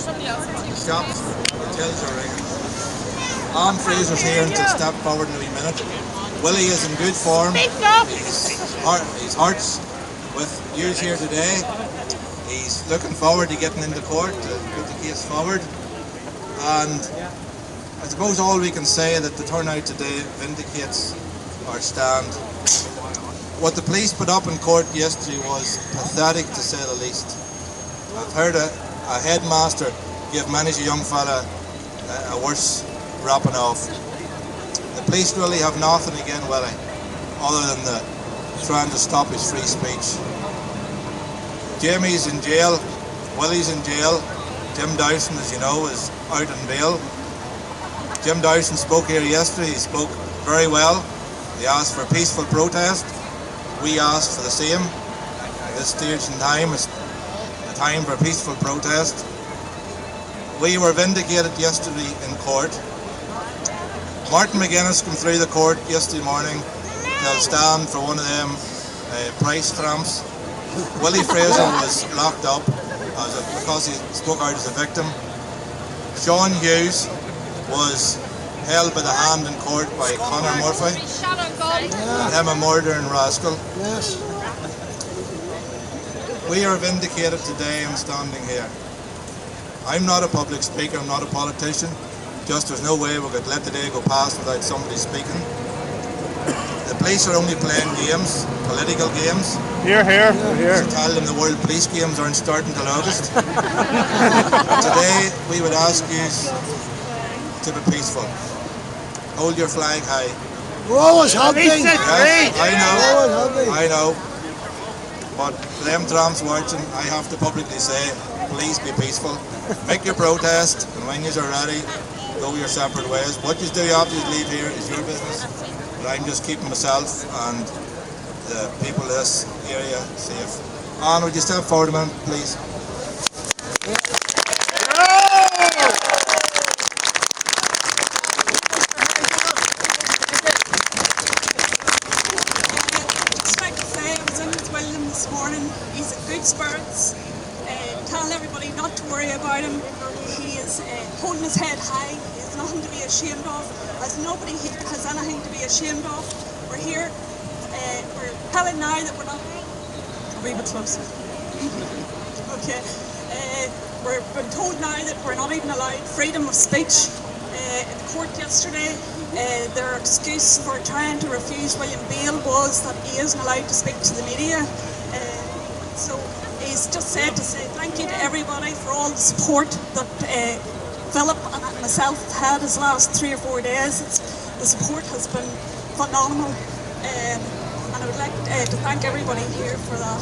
Stops, tells are ringing. Frazer's here and he'll step forward in a wee minute. Willie is in good form. His heart's with you here today. He's looking forward to getting into court to put the case forward. And I suppose all we can say that the turnout today vindicates our stand. What the police put up in court yesterday was pathetic to say the least. I've heard a headmaster give manage a young fella a worse wrapping off. The police really have nothing against Willie other than trying to stop his free speech. Jamie's in jail, Willie's in jail, Jim Dowson, as you know, is out on bail. Jim Dowson spoke here yesterday, he spoke very well. He asked for a peaceful protest. We asked for the same. At this stage in time is the time for a peaceful protest. We were vindicated yesterday in court. Martin McGuinness came through the court yesterday morning. He'll stand for one of them price tramps. Willie Frazer was locked up because he spoke out as a victim. Sean Hughes was held by the hand in court by Conor Murphy. Him a murdering rascal. Yes. We are vindicated today in standing here. I'm not a public speaker, I'm not a politician. Just there's no way we could let the day go past without somebody speaking. The police are only playing games, political games. Here. To tell them the World Police Games aren't starting till August. Today we would ask you to be peaceful. Hold your flag high. We're always helping. Yes, I know. But for them tramps watching, I have to publicly say, please be peaceful. Make your protest, and when you are ready, go your separate ways. What you do after you leave here is your business. But I'm just keeping myself and the people of this area safe. Anne, would you step forward a minute, please? This morning, he's in good spirits, telling everybody not to worry about him. He is holding his head high. He has nothing to be ashamed of, as nobody has anything to be ashamed of. We're here, we're telling now that we're not a wee bit closer. Okay, we're been told now that we're not even allowed freedom of speech. In court yesterday, their excuse for trying to refuse William bail was that he isn't allowed to speak to the media. So he's just said to say thank you to everybody for all the support that Philip and myself had his last 3 or 4 days. The support has been phenomenal, and I would like to thank everybody here for that.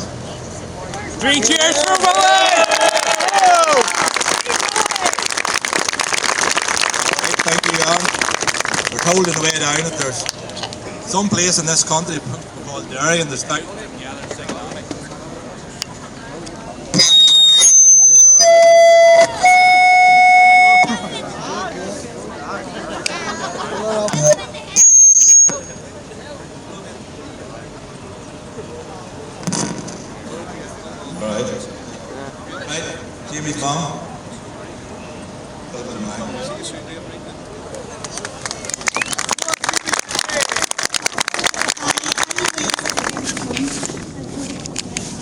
3 cheers for Willie! Thank you, Jan. We're told on the way down that there's some place in this country called Derry, and there's thousands of them gathered singing on it. Right, Jamie's mom.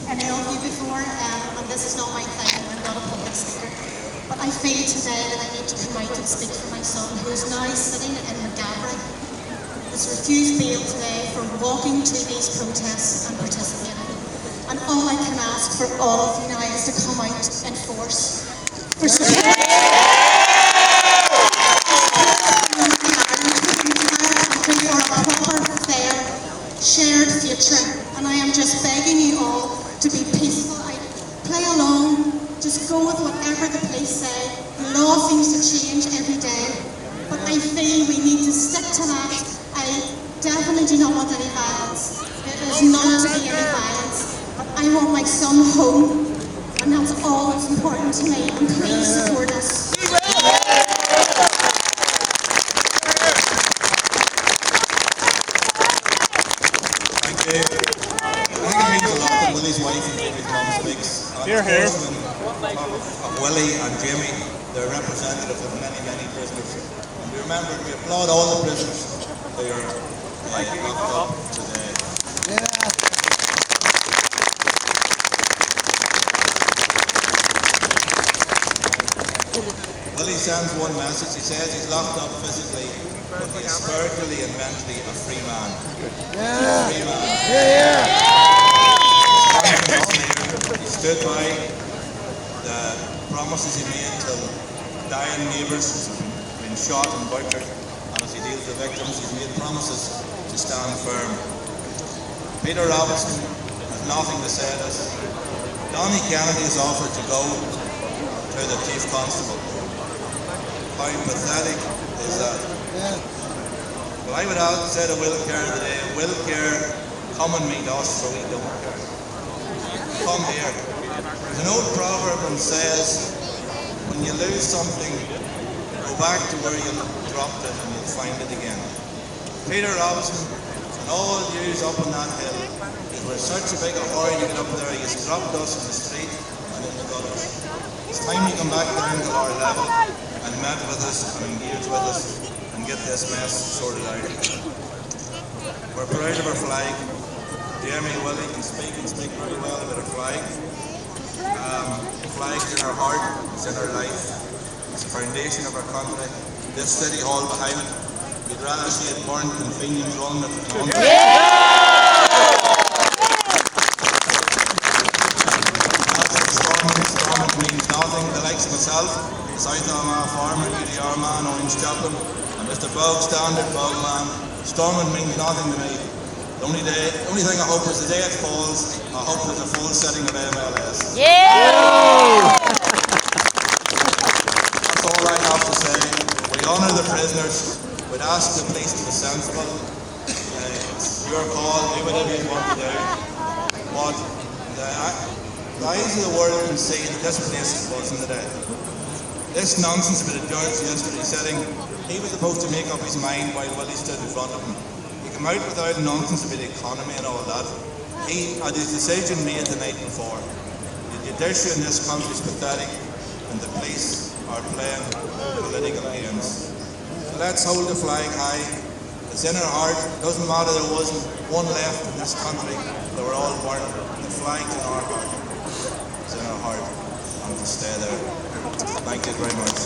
And I know you before, and this is not my thing, I'm not a public speaker, but I feel today that I need to come out and speak for my son, who is now sitting in McGabry. He's refused bail today for walking to these protests and participating. And all I can ask for all of you now is to come out in force. For a proper, fair, shared future. And I am just begging you all to be peaceful. Play along, just go with whatever the police say. The law seems to change every day, but I feel we need to stick to that. I definitely do not want any violence. There is not to be any violence. But I want my son home, and that's all that's important to me. And please support us. Thank you. I think it means a lot that Willie's wife and Jamie's mum speaks. Here. of Willie and Jamie. They're representative of many, many prisoners. And we remember, we applaud all the prisoners who are locked up today. Willie sends one message. He says he's locked up physically, but he's spiritually and mentally a free man. A free man. He stood by the promises he made to dying neighbours who've been shot and butchered, and as he deals with victims, he's made promises to stand firm. Peter Robinson has nothing to say to us. Donny Kennedy has offered to go to the Chief Constable. How pathetic is that? Well, I would have to say to Will Kerr today, Will Kerr, come and meet us for we don't care. Come here. There's an old proverb that says, when you lose something, go back to where you dropped it and you'll find it again. Peter Robinson and all yous up on that hill, it was such a big hurry to get up there, you dropped us in the street and in the gutters. It's time you come back down to our level and met with us and engage with us and get this mess sorted out. We're proud of our flag. Jamie and Willie can speak very well about our flag. The flag's in our heart, it's in our life. It's the foundation of our country. This city hall behind it, we'd rather see it burnt than Fenians running it. Stormont means nothing. The likes of myself, the South Armagh farmer, UDR man, Orange Chaplain, and Mr. Bog Standard, Bogman. Stormont means nothing to me. The only thing I hope is the day it falls, I hope there's a full setting of MLS. That's all I have to say. We honour the prisoners. We'd ask the police to be sensible. It's your call, do whatever you want to do. But the eyes of the world can see that this place wasn't the day. This nonsense about the judge yesterday sitting, he was supposed to make up his mind while Willie stood in front of him. He came out without nonsense about the economy and all that. He had his decision made the night before. The judiciary in this country is pathetic, and the police are playing political games. So let's hold the flag high. It's in our heart. It doesn't matter there wasn't one left in this country. They were all born. The flag's in our heart. It's in our heart. And to stay there. Thank you very much.